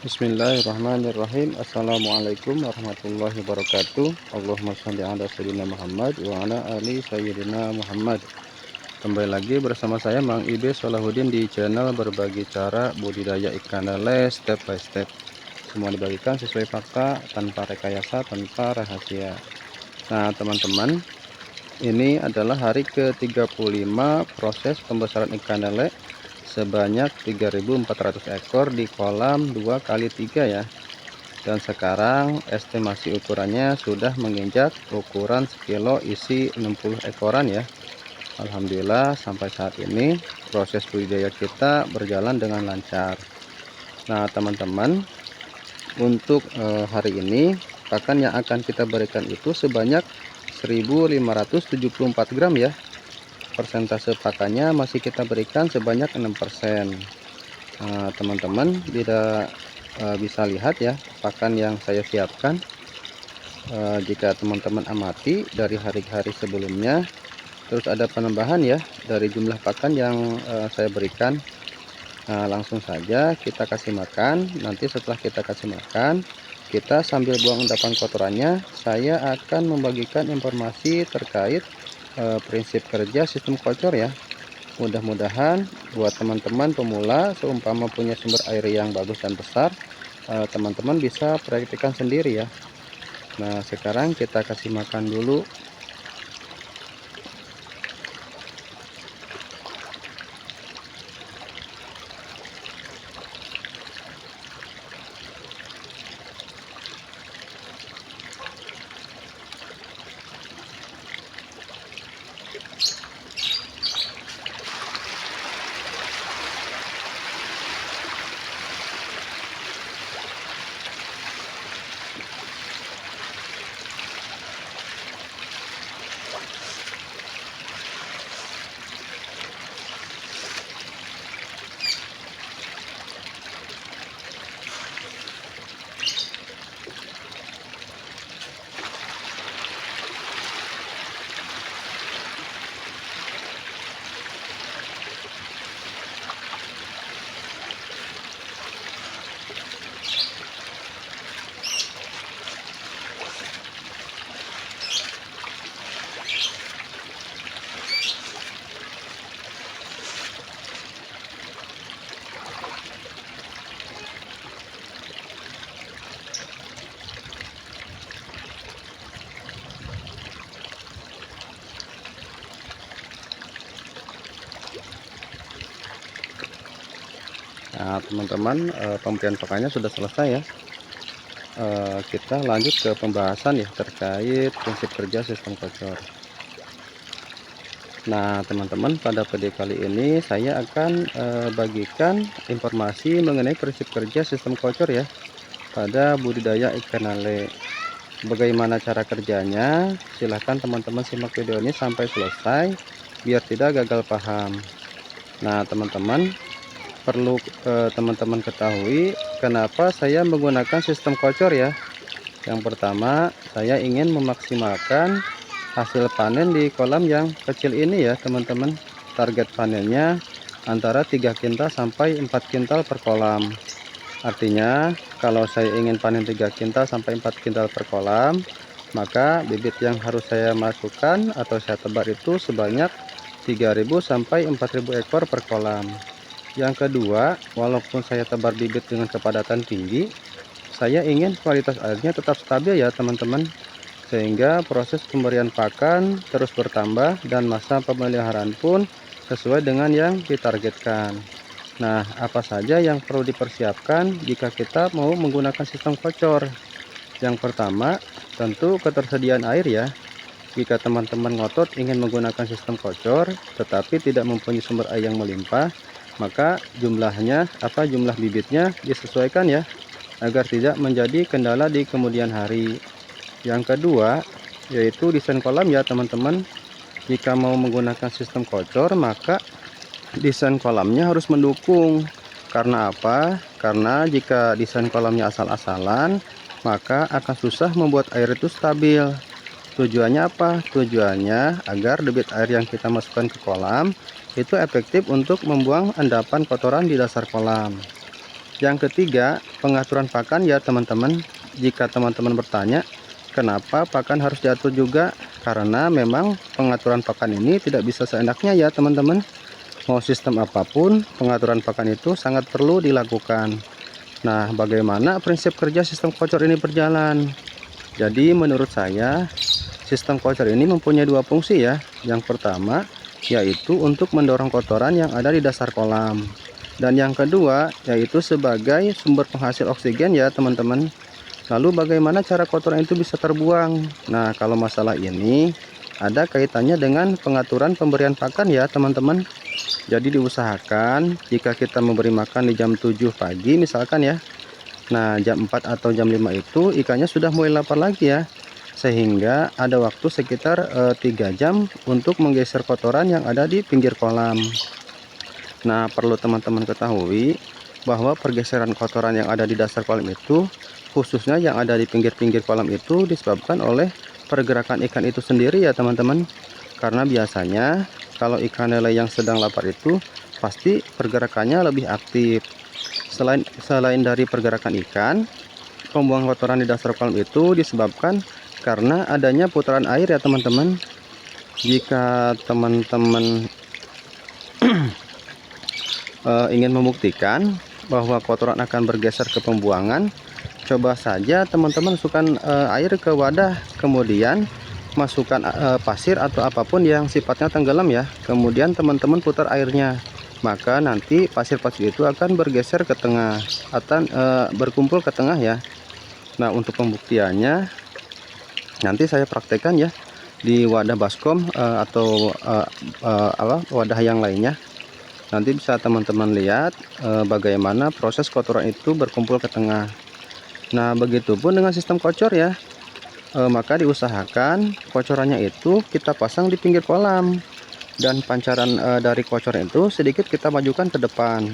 Bismillahirrahmanirrahim. Assalamualaikum warahmatullahi wabarakatuh. Allahumma shalli ala sayyidina Muhammad wa ala ali sayyidina Muhammad. Kembali lagi bersama saya Mang Ibe Solahuddin di channel berbagi cara budidaya ikan lele step by step. Semua dibagikan sesuai fakta, tanpa rekayasa, tanpa rahasia. Nah teman-teman, ini adalah hari ke-35 proses pembesaran ikan lele sebanyak 3.400 ekor di kolam 2x3 ya. Dan sekarang estimasi ukurannya sudah menginjak ukuran sekilo isi 60 ekoran ya. Alhamdulillah sampai saat ini proses budidaya kita berjalan dengan lancar. Nah teman-teman, untuk hari ini pakan yang akan kita berikan itu sebanyak 1.574 gram ya. Persentase pakannya masih kita berikan sebanyak 6%. Nah, teman-teman bisa lihat ya pakan yang saya siapkan. Jika teman-teman amati dari hari-hari sebelumnya, terus ada penambahan ya dari jumlah pakan yang saya berikan. Nah, langsung saja kita kasih makan. Nanti setelah kita kasih makan, kita sambil buang endapan kotorannya, saya akan membagikan informasi terkait prinsip kerja sistem kocor ya. Mudah-mudahan buat teman-teman pemula, seumpama punya sumber air yang bagus dan besar, teman-teman bisa praktikkan sendiri ya. Nah sekarang kita kasih makan dulu. Nah teman-teman, pemberian pakannya sudah selesai ya. Kita lanjut ke pembahasan ya terkait prinsip kerja sistem kocor. Nah teman-teman, pada video kali ini saya akan bagikan informasi mengenai prinsip kerja sistem kocor ya pada budidaya ikan lele. Bagaimana cara kerjanya? Silahkan teman-teman simak video ini sampai selesai biar tidak gagal paham. Nah teman-teman, perlu teman-teman ketahui kenapa saya menggunakan sistem kocor ya. Yang pertama, saya ingin memaksimalkan hasil panen di kolam yang kecil ini ya teman-teman. Target panennya antara 3 kintal sampai 4 kintal per kolam. Artinya kalau saya ingin panen 3 kintal sampai 4 kintal per kolam, maka bibit yang harus saya masukkan atau saya tebar itu sebanyak 3.000 sampai 4.000 ekor per kolam. Yang kedua, walaupun saya tebar bibit dengan kepadatan tinggi, saya ingin kualitas airnya tetap stabil ya teman-teman, sehingga proses pemberian pakan terus bertambah dan masa pemeliharaan pun sesuai dengan yang ditargetkan. Nah, apa saja yang perlu dipersiapkan jika kita mau menggunakan sistem kocor? Yang pertama, tentu ketersediaan air ya. Jika teman-teman ngotot ingin menggunakan sistem kocor tetapi tidak mempunyai sumber air yang melimpah, maka jumlah bibitnya disesuaikan ya, agar tidak menjadi kendala di kemudian hari. Yang kedua yaitu desain kolam ya teman-teman. Jika mau menggunakan sistem kocor, maka desain kolamnya harus mendukung. Karena apa? Karena jika desain kolamnya asal-asalan, maka akan susah membuat air itu stabil. Tujuannya apa? Tujuannya agar debit air yang kita masukkan ke kolam itu efektif untuk membuang endapan kotoran di dasar kolam. Yang ketiga, pengaturan pakan ya teman-teman. Jika teman-teman bertanya, kenapa pakan harus diatur juga? Karena memang pengaturan pakan ini tidak bisa seenaknya ya teman-teman. Mau sistem apapun, pengaturan pakan itu sangat perlu dilakukan. Nah, bagaimana prinsip kerja sistem kocor ini berjalan? Jadi menurut saya, sistem kocor ini mempunyai dua fungsi ya. Yang pertama, yaitu untuk mendorong kotoran yang ada di dasar kolam. Dan yang kedua, yaitu sebagai sumber penghasil oksigen ya teman-teman. Lalu bagaimana cara kotoran itu bisa terbuang? Nah, kalau masalah ini ada kaitannya dengan pengaturan pemberian pakan ya teman-teman. Jadi diusahakan jika kita memberi makan di jam 7 pagi misalkan ya. Nah, jam 4 atau jam 5 itu ikannya sudah mulai lapar lagi ya. Sehingga ada waktu sekitar 3 jam untuk menggeser kotoran yang ada di pinggir kolam. Nah, perlu teman-teman ketahui bahwa pergeseran kotoran yang ada di dasar kolam itu, khususnya yang ada di pinggir-pinggir kolam itu disebabkan oleh pergerakan ikan itu sendiri ya teman-teman. Karena biasanya kalau ikan lele yang sedang lapar itu pasti pergerakannya lebih aktif. Selain dari pergerakan ikan, pembuangan kotoran di dasar kolam itu disebabkan karena adanya putaran air ya teman-teman. Jika teman-teman ingin membuktikan bahwa kotoran akan bergeser ke pembuangan, coba saja teman-teman masukkan air ke wadah, kemudian masukkan pasir atau apapun yang sifatnya tenggelam ya, kemudian teman-teman putar airnya, maka nanti pasir-pasir itu akan bergeser ke tengah atau berkumpul ke tengah ya. Nah, untuk pembuktiannya nanti saya praktekkan ya di wadah baskom atau wadah yang lainnya. Nanti bisa teman-teman lihat bagaimana proses kotoran itu berkumpul ke tengah. Nah, begitupun dengan sistem kocor ya. Maka diusahakan kocorannya itu kita pasang di pinggir kolam, dan pancaran dari kocoran itu sedikit kita majukan ke depan.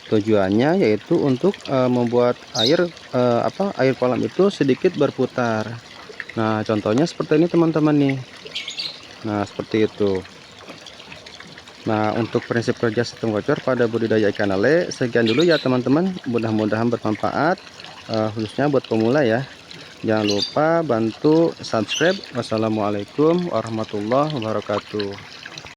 Tujuannya yaitu untuk membuat air kolam itu sedikit berputar. Nah, contohnya seperti ini teman-teman nih. Nah, seperti itu. Nah, untuk prinsip kerja sistem kocor pada budidaya ikan lele sekian dulu ya teman-teman. Mudah-mudahan bermanfaat, khususnya buat pemula ya. Jangan lupa bantu subscribe. Wassalamualaikum warahmatullahi wabarakatuh.